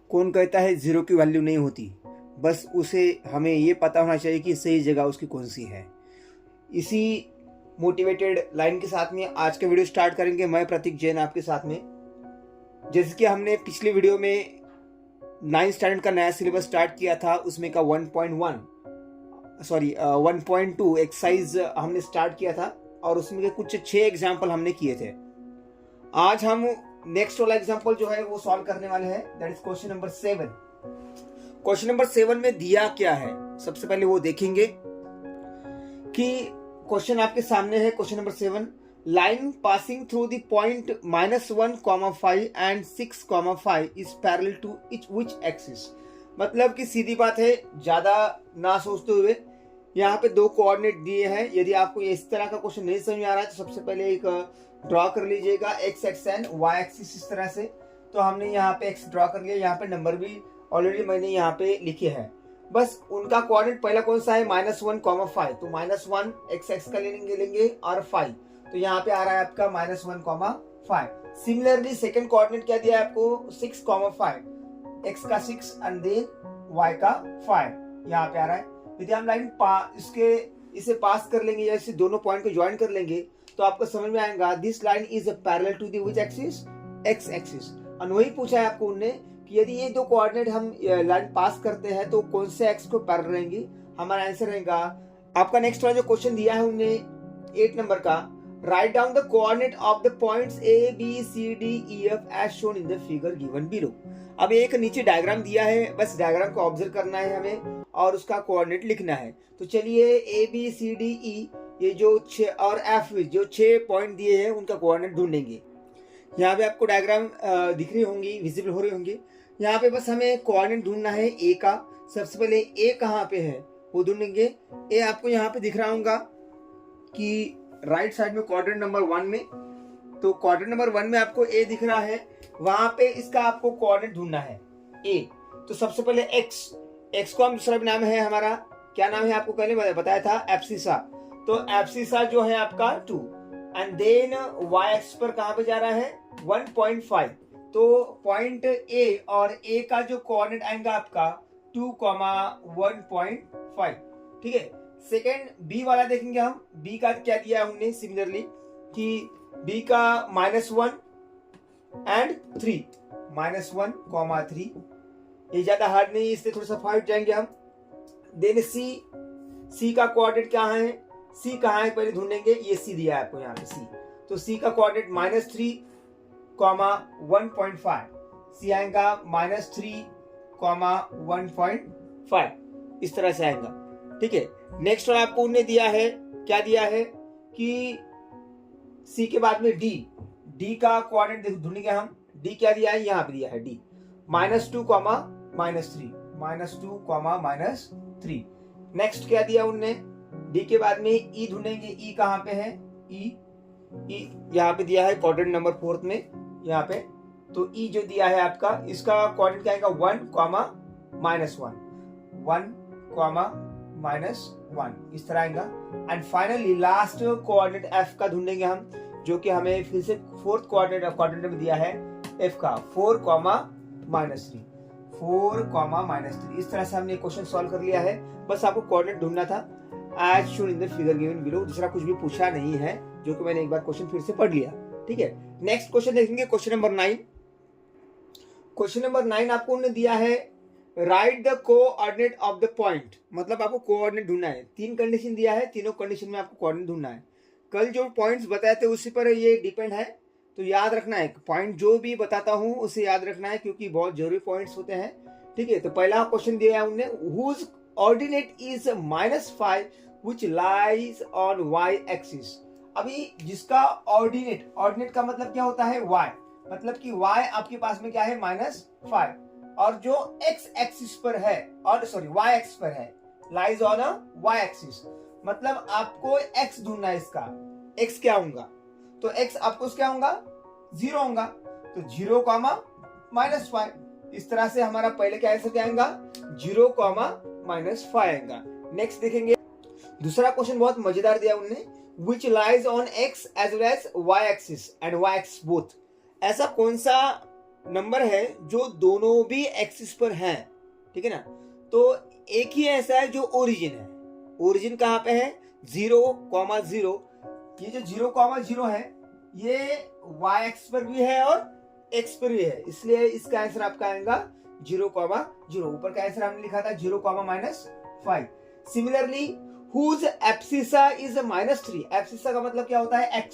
कौन कहता है जीरो की वैल्यू नहीं होती, बस उसे हमें ये पता होना चाहिए कि सही जगह उसकी कौन सी है। इसी मोटिवेटेड लाइन के साथ में आज का वीडियो स्टार्ट करेंगे। मैं प्रतीक जैन आपके साथ में। जैसे कि हमने पिछले वीडियो में 9th स्टैंडर्ड का नया सिलेबस स्टार्ट किया था, उसमें का 1.2 एक्सरसाइज हमने स्टार्ट किया था और उसमें के कुछ 6 एग्जाम्पल हमने किए थे। आज हम नेक्स्ट वाला एग्जाम्पल जो है वो सॉल्व करने वाले हैं, that is question number 7। Question number 7 में दिया क्या है, सबसे पहले वो देखेंगे कि क्वेश्चन आपके सामने है। Question number 7, line passing through the point -1,5 and 6,5 is parallel to which axis. मतलब कि सीधी बात है, ज्यादा ना सोचते हुए यहाँ पे 2 कोऑर्डिनेट दिए हैं। यदि आपको इस तरह का क्वेश्चन नहीं समझ आ रहा है तो सबसे पहले एक ड्रॉ कर लीजिएगा, x x and y axis इस तरह से। तो हमने यहाँ पे एक्स ड्रॉ कर लिया, यहाँ पे नंबर भी ऑलरेडी मैंने यहाँ पे लिखे हैं। बस उनका कोऑर्डिनेट पहला कौन सा है, -1,5। तो -1 एक्स एक्स का लेंगे और 5, तो यहाँ पे आ रहा है आपका -1,5। सिमिलरली सेकंड कोऑर्डिनेट क्या दिया है आपको, 6,5, एक्स का 6 एंड देन वाई का 5 यहाँ पे आ रहा है। यदि हम लाइन इसे पास कर लेंगे या इसे दोनों पॉइंट को ज्वाइन कर लेंगे तो आपको समझ में आएगा this line is parallel to the which axis, x axis. और वही पूछा है आपको उनने कि यदि ये 2 कोऑर्डिनेट हम लाइन पास करते हैं तो कौन से एक्स को पैरेलल रहेंगी। हमारा आंसर रहेगा आपका नेक्स्ट वाला जो क्वेश्चन दिया है उन्होंने 8 नंबर का, write down the coordinate of the points A B C D E F as shown in the figure given below. अब एक नीचे डायग्राम दिया है, बस डायग्राम को ऑब्जर्व करना है हमें और उसका कोऑर्डिनेट लिखना है। तो चलिए ए बी सी डी ई ये जो 6 और एफ जो 6 पॉइंट दिए हैं उनका कोऑर्डिनेट ढूंढेंगे। यहाँ पे आपको डायग्राम दिख रही होंगी, विजिबल हो रही होंगी। यहाँ पे बस हमें कोऑर्डिनेट ढूंढना है ए का। सबसे पहले ए कहाँ पे है वो ढूंढेंगे। ए आपको यहाँ पे दिख रहा होगा कि राइट साइड में क्वाड्रेंट नंबर 1 में, तो क्वाड्रेंट नंबर 1 में आपको ए दिख रहा है, वहां पे इसका आपको कोऑर्डिनेट ढूंढना है ए। तो सबसे पहले एक्स को हम दूसरा नाम है हमारा, क्या नाम है आपको पहले बताया था, एब्सिसा। तो एब्सिसा जो है आपका 2 एंड देन वाई एक्स पर कहां पे जा रहा है 1.5। तो पॉइंट ए और ए का जो कोऑर्डिनेट आएगा आपका 2,1.5, ठीक है। सेकेंड बी वाला देखेंगे हम, बी का क्या दिया है हमने सिमिलरली कि बी का -1 एंड 3, -1,3। ये ज्यादा हार्ड नहीं है इसलिए थोड़ा सा फाइट जाएंगे हम। देन सी का कोऑर्डिनेट क्या है, सी कहाँ है पहले ढूंढेंगे। ये सी दिया है आपको यहाँ पे सी, तो सी का कोऑर्डिनेट -3,1.5, सी आएगा -3,1.5 इस तरह से आएगा, ठीक है। नेक्स्ट वाला आपको उन्हें दिया है, क्या दिया है कि सी के बाद में डी का कोऑर्डिनेट ढूंढेंगे हम। डी क्या दिया है, यहाँ पे दिया है डी -2, -3। नेक्स्ट क्या दिया उनने, डी के बाद में ई ढूंढेंगे। ई कहाँ पे है, ई यहाँ पे दिया है क्वाड्रेंट नंबर 4 में यहाँ पे। तो ई जो दिया है आपका, इसका कोऑर्डिनेट क्या आएगा 1,-1 इस तरह आएगा। And finally last coordinate F का ढूंढेंगे हम, जो कि हमें फिर से 4th क्वाड्रेंट में दिया है एफ का 4,-3 इस तरह से हमने क्वेश्चन सॉल्व कर लिया है। बस आपको कोऑर्डिनेट ढूंढना था as shown in the figure given below, दूसरा कुछ भी पूछा नहीं है, जो कि मैंने एक बार क्वेश्चन फिर से पढ़ लिया, ठीक है। नेक्स्ट क्वेश्चन देखेंगे, क्वेश्चन नंबर 9। क्वेश्चन नंबर 9 आपको उन्होंने दिया है right the coordinate of the point. मतलब आपको कोऑर्डिनेट ढूंढना है, 3 कंडीशन दिया है, तीनों कंडीशन में आपको कोऑर्डिनेट ढूंढना है। कल जो पॉइंट्स बताए थे उसी पर ये डिपेंड है, तो याद रखना है। पॉइंट जो भी बताता हूं उसे याद रखना है क्योंकि बहुत जरूरी पॉइंट्स होते हैं, ठीक है। तो पहला क्वेश्चन दिया है उन्होंने, whose ordinate is -5 which lies on y axis. अभी जिसका ऑर्डिनेट का मतलब क्या होता है, y, मतलब कि y आपके पास में क्या है -5, और जो x एक्सिस पर है, और सॉरी y एक्सिस पर है, lies on a y axis, मतलब आपको x ढूंढना है। इसका x क्या होगा, तो x आपको क्या होगा 0 होगा, तो 0,-5 इस तरह से हमारा पहले क्या आंसर क्या आएगा 0,-5 आएगा। नेक्स्ट देखेंगे, दूसरा क्वेश्चन बहुत मजेदार दिया उन्होंने, which lies on x as well as y axis and y axis both। ऐसा कौन सा नंबर है जो दोनों भी एक्सिस पर हैं, ठीक है ना, तो एक ही ऐसा है जो ओरिजिन है। ओरिजिन कहाँ पे है? 0,0। ये जो 0,0 है ये y एक्स पर भी है और x पर भी है, इसलिए इसका आंसर आपका आएगा 0,0। ऊपर का आंसर हमने लिखा था 0,-5। Similarly whose abscissa is -3। Abscissa का मतलब क्या होता है? x,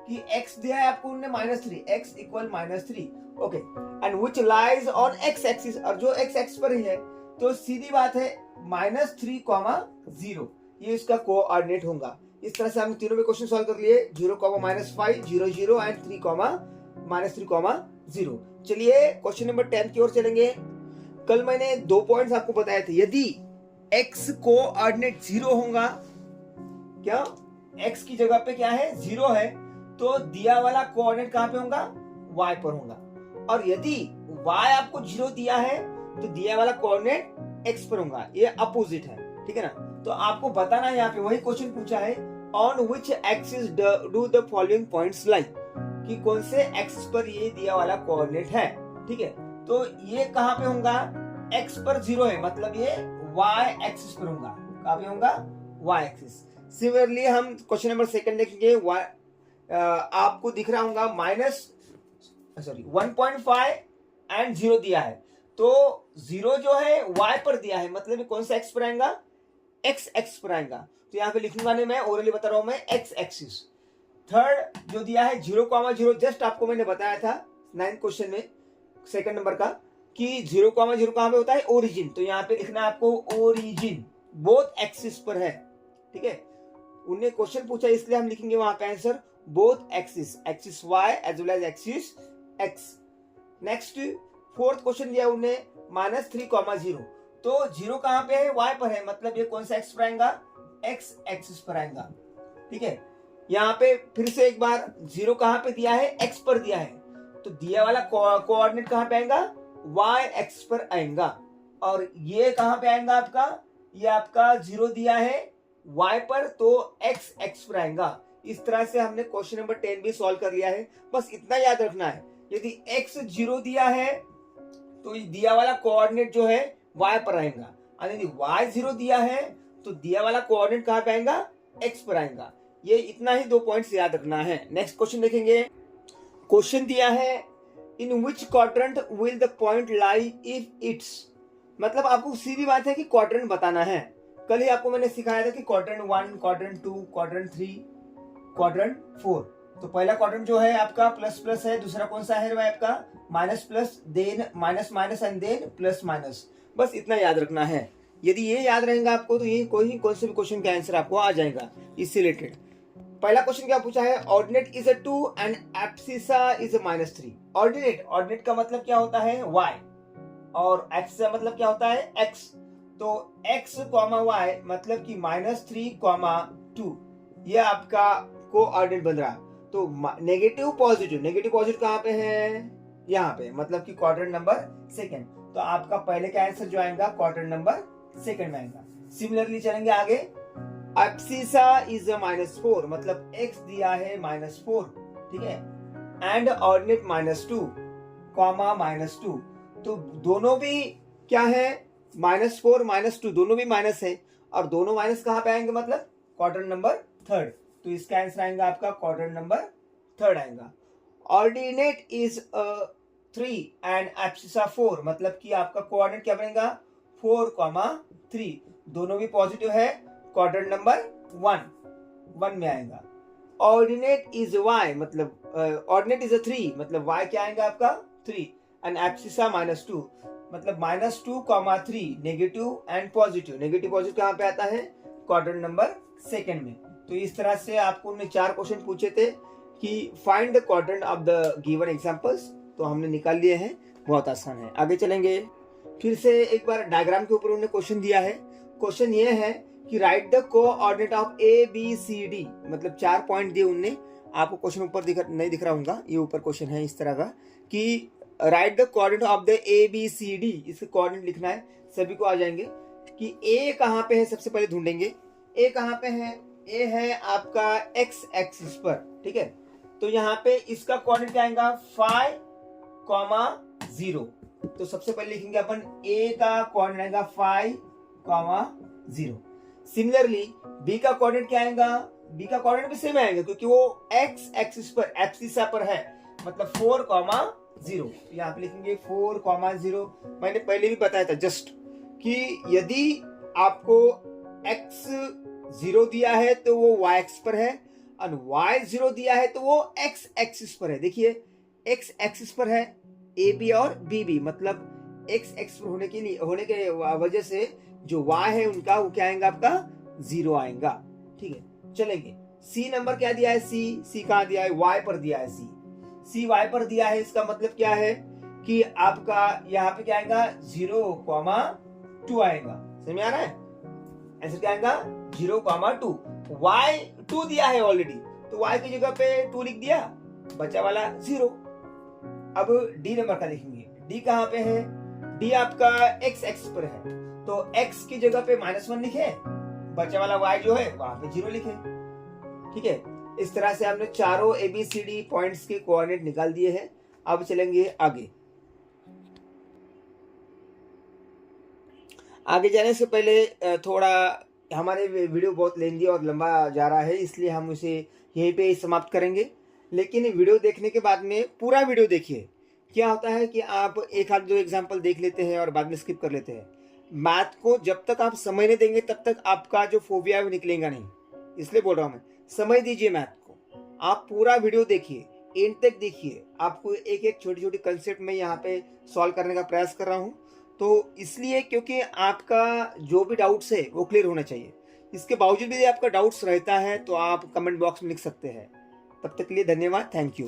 कि x दिया है आपको उन्होंने -3, x equal -3। Okay, and which lies on x axis, और जो x एक्सिस पर ही है तो सीधी बात है -3,0 ये इसका कोऑर्डिनेट होगा। इस तरह से हम तीनों में क्वेश्चन सॉल्व कर लिए, 0,-5, 0, 0 एंड 3,-3,0। चलिए क्वेश्चन नंबर 10 की ओर चलेंगे। कल मैंने 2 पॉइंट्स आपको बताए थे। यदि x कोऑर्डिनेट 0 होगा, क्या x की जगह पे क्या है? 0 है, तो दिया वाला कोऑर्डिनेट कहां पे होगा? y पर होगा। और यदि y आपको 0 दिया है तो दिया वाला कोऑर्डिनेट x पर होगा। ये अपोजिट है, ठीक है ना। तो आपको बताना है, यहाँ पे वही क्वेश्चन पूछा है, on which axis do the following points लाई, कि कौन से एक्सिस पर ये दिया वाला कोऑर्डिनेट है, ठीक है। तो ये कहां पे होगा? x पर 0 है, मतलब ये y एक्सिस पर होगा। कहां पे होगा? y axis. सिमिलरली हम क्वेश्चन नंबर 2 देखेंगे। आपको दिख रहा होगा 1.5 एंड 0 दिया है, तो 0 जो है y पर दिया है, मतलब कौन सा x पर आएगा? x एक्सिस पर आएगा। तो यहाँ पे लिखूंगा नहीं, मैं ओरली बता रहा हूं, मैं x एक्सिस। थर्ड जो दिया है 0,0, जस्ट आपको मैंने बताया था 9th क्वेश्चन में 2nd नंबर का, कि 0,0 कहां पे होता है? ओरिजिन। तो यहाँ पे लिखना है आपको ओरिजिन बोथ एक्सिस पर है, ठीक है। उन्हें क्वेश्चन पूछा इसलिए हम लिखेंगे वहां पे answer both axis, axis y as well as axis x। Next 4th question दिया उन्हें -3,0, तो 0 कहां पे है? y पर है, मतलब ये कौन सा x पर आएगा? x एक्सिस पर आएगा, ठीक है। यहाँ पे फिर से एक बार 0 कहां पे दिया है? x पर दिया है, तो दिया वाला कोऑर्डिनेट कहां पे आएगा? y एक्सिस पर आएगा। और ये कहां पे आएगा आपका? ये आपका 0 दिया है y पर, तो x एक्सिस पर आएगा। इस तरह से हमने क्वेश्चन नंबर 10 भी सॉल्व कर लिया है। बस इतना याद रखना है, यदि x 0 दिया है तो दिया वाला कोऑर्डिनेट जो है y पर आएगा, और यदि y 0 दिया है तो दिया वाला कोऑर्डिनेट कहां पे आएगा? x पर आएगा। ये इतना ही 2 पॉइंट्स याद रखना है। नेक्स्ट क्वेश्चन देखेंगे। क्वेश्चन दिया है in which quadrant will the point lie if it's, मतलब आपको सीधी बात है कि क्वाड्रेंट बताना है। कल ही आपको मैंने सिखाया था कि क्वाड्रेंट 1, क्वाड्रेंट 2, क्वाड्रेंट 3, क्वाड्रेंट 4। तो पहला क्वाड्रेंट जो है आपका प्लस प्लस है, दूसरा कौन सा है भाई आपका? Minus plus, then minus minus and then plus minus. बस इतना याद रखना है। यदि ये याद रहेगा आपको तो ये कौन से भी क्वेश्चन का आंसर आपको आ जाएगा इससे रिलेटेड। पहला क्वेश्चन क्या पूछा है? Ordinate is 2 and abscissa is -3। Ordinate का मतलब क्या होता है? y, और एब्सिसा मतलब क्या होता है? x। तो x, y मतलब कि -3,2 ये आपका कोऑर्डिनेट बन रहा। तो नेगेटिव पॉजिटिव कहां पे है? यहाँ पे, मतलब कि क्वाड्रेंट नंबर 2। तो आपका पहले का आंसर जो आएगा क्वाड्रेंट नंबर 2 में आएगा। सिमिलरली चलेंगे आगे। एब्सिसा इज -4, मतलब x दिया है -4, ठीक है, एंड ऑर्डिनेट -2, -2। तो दोनों भी क्या है? -4 -2 दोनों भी माइनस है, और दोनों माइनस कहां पे आएंगे? मतलब क्वाड्रेंट नंबर 3। तो इसका आंसर आएगा आपका क्वाड्रेंट नंबर 3 आएगा। ऑर्डिनेट इज 3 एंड एब्सिसा 4, मतलब कि आपका कोऑर्डिनेट क्या बनेगा? 4,3। दोनों भी पॉजिटिव है, क्वाड्रेंट नंबर 1 में आएगा। ऑर्डिनेट इज y, मतलब ऑर्डिनेट इज 3, मतलब y क्या आएगा आपका? 3 एंड एब्सिसा -2, मतलब -2,3। नेगेटिव एंड पॉजिटिव कहां पे आता है? क्वाड्रेंट नंबर 2 में। तो इस तरह से आपको उन्होंने 4 क्वेश्चन पूछे थे कि find the quadrant of the given examples, तो हमने निकाल लिए हैं। बहुत आसान है। आगे चलेंगे। फिर से एक बार डायग्राम के ऊपर उन्होंने क्वेश्चन दिया है। क्वेश्चन ये है कि right the coordinate of ABCD, मतलब 4 पॉइंट दिए उनने। आपको क्वेश्चन ऊपर नहीं दिख रहा होगा, ये ऊपर क्वेश्चन है इस तरह का कि right the coordinate of the ABCD, इसके कोऑर्डिनेट लिखना है, सभी को आ जाएंगे। कि A कहां पे है सबसे पहले ढूंढेंगे। A कहां पे है? A है आपका x एक्सिस पर, ठीक है। तो यहाँ पे इसका कोऑर्डिनेट क्या आएगा? 5, 0। तो सबसे पहले लिखेंगे अपन ए का कोऑर्डिनेट आएगा 5, 0। सिमिलरली बी का कोऑर्डिनेट क्या आएगा? बी का कोऑर्डिनेट भी सेम आएगा क्योंकि वो एक्स एक्सिस पर पर है, मतलब 4, 0। यहाँ पे लिखेंगे 4, 0। मैंने पहले भी बताया था जस्ट कि यदि आपको x 0 दिया है तो वो y एक्स पर है, और y 0 दिया है तो वो x एक्सिस पर है। देखिए x एक्सिस पर है ए बी और बी बी, मतलब x एक्स पर होने के वजह से जो y है उनका वो क्या आएगा? आपका 0 आएगा। ठीक है, चलेंगे। c नंबर क्या दिया है? c कहाँ दिया है? y पर दिया है। c y पर दिया है, इसका मतलब क्या है कि आपका यहाँ पे क्या आएगा? 0, 2 आएगा। समझ में आ रहा है? आंसर क्या आएगा? 0, 2। y 2 दिया है ऑलरेडी, तो y की जगह पे 2 लिख दिया, बचा वाला 0। अब डी नंबर का लिखेंगे। डी कहाँ पे है? डी आपका x एक्स पर है, तो x की जगह पे -1 लिखे, बचा वाला y जो है वहां पे 0 लिखे। ठीक है, इस तरह से हमने चारों ABCD पॉइंट्स के कोऑर्डिनेट निकाल दिए हैं। अब चलेंगे आगे। आगे जाने से पहले थोड़ा हमारे वीडियो बहुत लेंदी और लंबा जा रहा है, इसलिए हम उसे यहीं पे समाप्त करेंगे। लेकिन वीडियो देखने के बाद में पूरा वीडियो देखिए। क्या होता है कि आप एक आध दो एग्जांपल देख लेते हैं और बाद में स्किप कर लेते हैं। मैथ को जब तक आप समय नहीं देंगे तब तक आपका जो फोबिया है वो निकलेगा नहीं, इसलिए बोल रहा हूँ मैं। समय दीजिए मैथ को, आप पूरा वीडियो देखिए, एंड तक देखिए। आपको एक एक छोटी छोटी कंसेप्ट में यहाँ पे सॉल्व करने का प्रयास कर रहा हूँ, तो इसलिए क्योंकि आपका जो भी डाउट्स है वो क्लियर होना चाहिए। इसके बावजूद भी आपका डाउट्स रहता है तो आप कमेंट बॉक्स में लिख सकते हैं। तब तक के लिए धन्यवाद, थैंक यू।